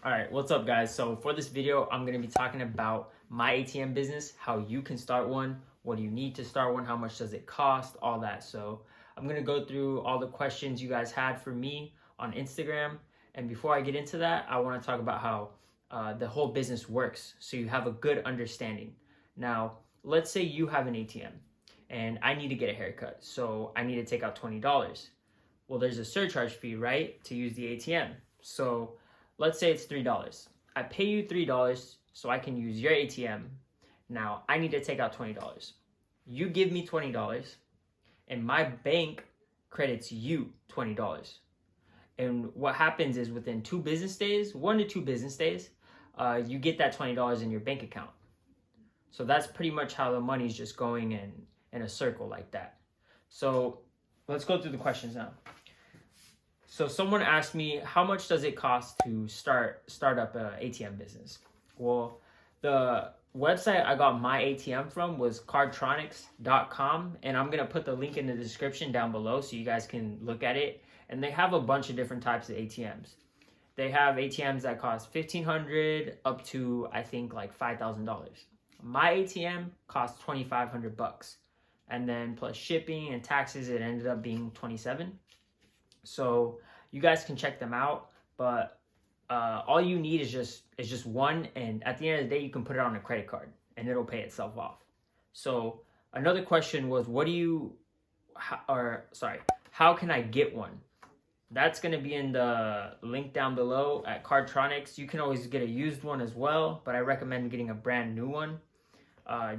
All right, what's up guys? So for this video, I'm gonna be talking about my ATM business, how you can start one, what do you need to start one, how much does it cost, all that. So I'm gonna go through all the questions you guys had for me on Instagram. And before I get into that, I wanna talk about how the whole business works so you have a good understanding. Now, let's say you have an ATM and I need to get a haircut. So I need to take out $20. Well, there's a surcharge fee, right, to use the ATM. So let's say it's $3. I pay you $3 so I can use your ATM. Now I need to take out $20. You give me $20 and my bank credits you $20. And what happens is within 2 business days, 1 to 2 business days, you get that $20 in your bank account. So that's pretty much how the money's just going in a circle like that. So let's go through the questions now. So someone asked me, how much does it cost to start up an ATM business? Well, the website I got my ATM from was cardtronics.com, and I'm going to put the link in the description down below so you guys can look at it. And they have a bunch of different types of ATMs. They have ATMs that cost $1,500 up to, I think, like $5,000. My ATM cost $2,500, and then plus shipping and taxes, it ended up being $27. So you guys can check them out, but all you need is just one, and at the end of the day, you can put it on a credit card, and it'll pay itself off. So another question was, how can I get one? That's going to be in the link down below at Cardtronics. You can always get a used one as well, but I recommend getting a brand new one.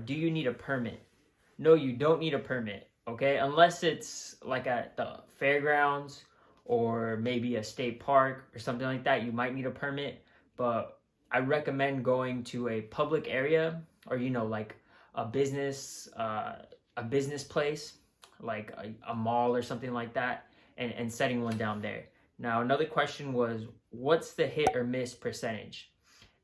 Do you need a permit? No, you don't need a permit, okay? Unless it's like at the fairgrounds or maybe a state park or something like that, you might need a permit. But I recommend going to a public area, or like a business place, like a mall or something like that, and setting one down there. Now, another question was, what's the hit or miss percentage?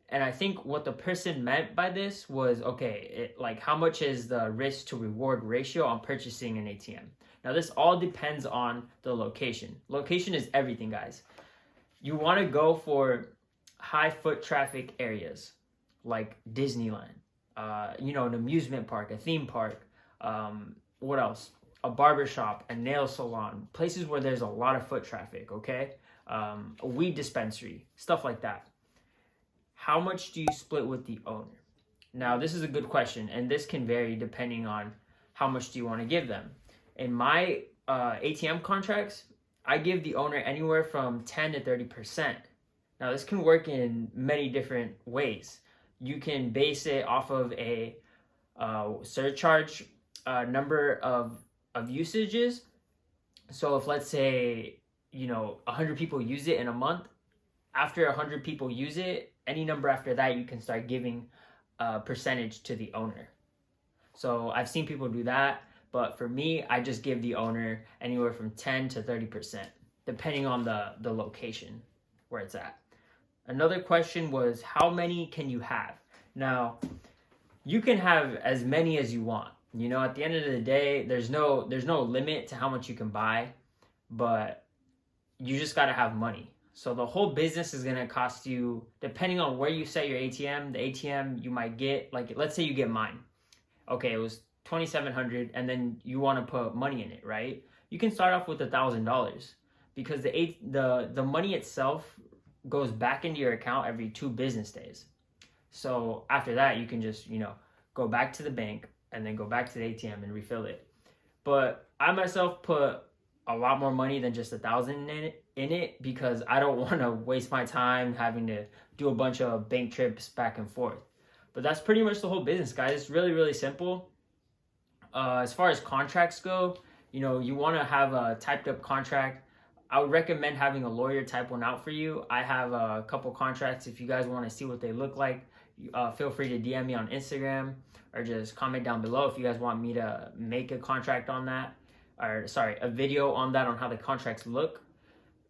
And I think what the person meant by this was, okay, how much is the risk to reward ratio on purchasing an ATM? Now, this all depends on the location. Location is everything, guys. You want to go for high foot traffic areas like Disneyland, an amusement park, a theme park, what else? A barbershop, a nail salon, places where there's a lot of foot traffic, okay? A weed dispensary, stuff like that. How much do you split with the owner? Now, this is a good question, and this can vary depending on how much do you want to give them. In my ATM contracts, I give the owner anywhere from 10 to 30%. Now, this can work in many different ways. You can base it off of a surcharge number of usages. So if, let's say, 100 people use it in a month, after 100 people use it, any number after that, you can start giving a percentage to the owner. So I've seen people do that, but for me, I just give the owner anywhere from 10 to 30%, depending on the location where it's at. Another question was, how many can you have? Now, you can have as many as you want. At the end of the day, there's no limit to how much you can buy, but you just got to have money. So the whole business is going to cost you, depending on where you set your ATM, the ATM you might get, let's say you get mine. Okay, it was $2,700, and then you want to put money in it, right? You can start off with $1,000 because the money itself goes back into your account every 2 business days. So after that, you can just, go back to the bank and then go back to the ATM and refill it. But I myself put a lot more money than just $1,000 in it because I don't want to waste my time having to do a bunch of bank trips back and forth. But that's pretty much the whole business, guys. It's really, really simple. As far as contracts go, you want to have a typed up contract. I would recommend having a lawyer type one out for you. I have a couple contracts. If you guys want to see what they look like, feel free to DM me on Instagram or just comment down below if you guys want me to make a contract on that, a video on that on how the contracts look.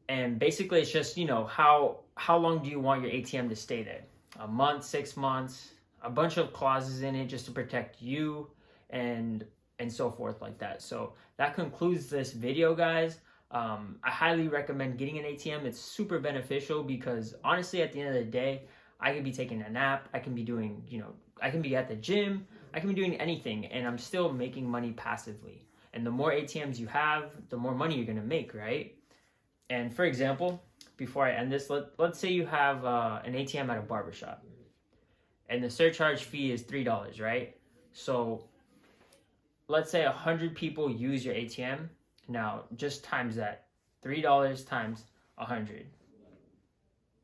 And basically, it's just, how long do you want your ATM to stay there? A month, 6 months, a bunch of clauses in it just to protect you and so forth like that. So that concludes this video, guys. I highly recommend getting an ATM. It's super beneficial because honestly, at the end of the day, I could be taking a nap. I can be doing, I can be at the gym. I can be doing anything, and I'm still making money passively. And the more ATMs you have, the more money you're gonna make, right? And for example, before I end this, let's say you have an ATM at a barbershop, and the surcharge fee is $3, right? So let's say 100 people use your ATM. Now, just times that. $3 times 100.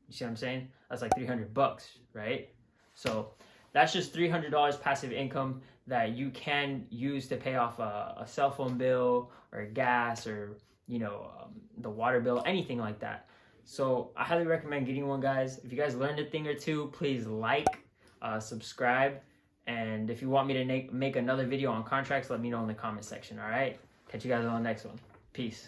You see what I'm saying? That's like $300, right? So that's just $300 passive income that you can use to pay off a cell phone bill or gas or, the water bill, anything like that. So I highly recommend getting one, guys. If you guys learned a thing or two, please subscribe. And if you want me to make another video on contracts, let me know in the comment section, all right? Catch you guys on the next one. Peace.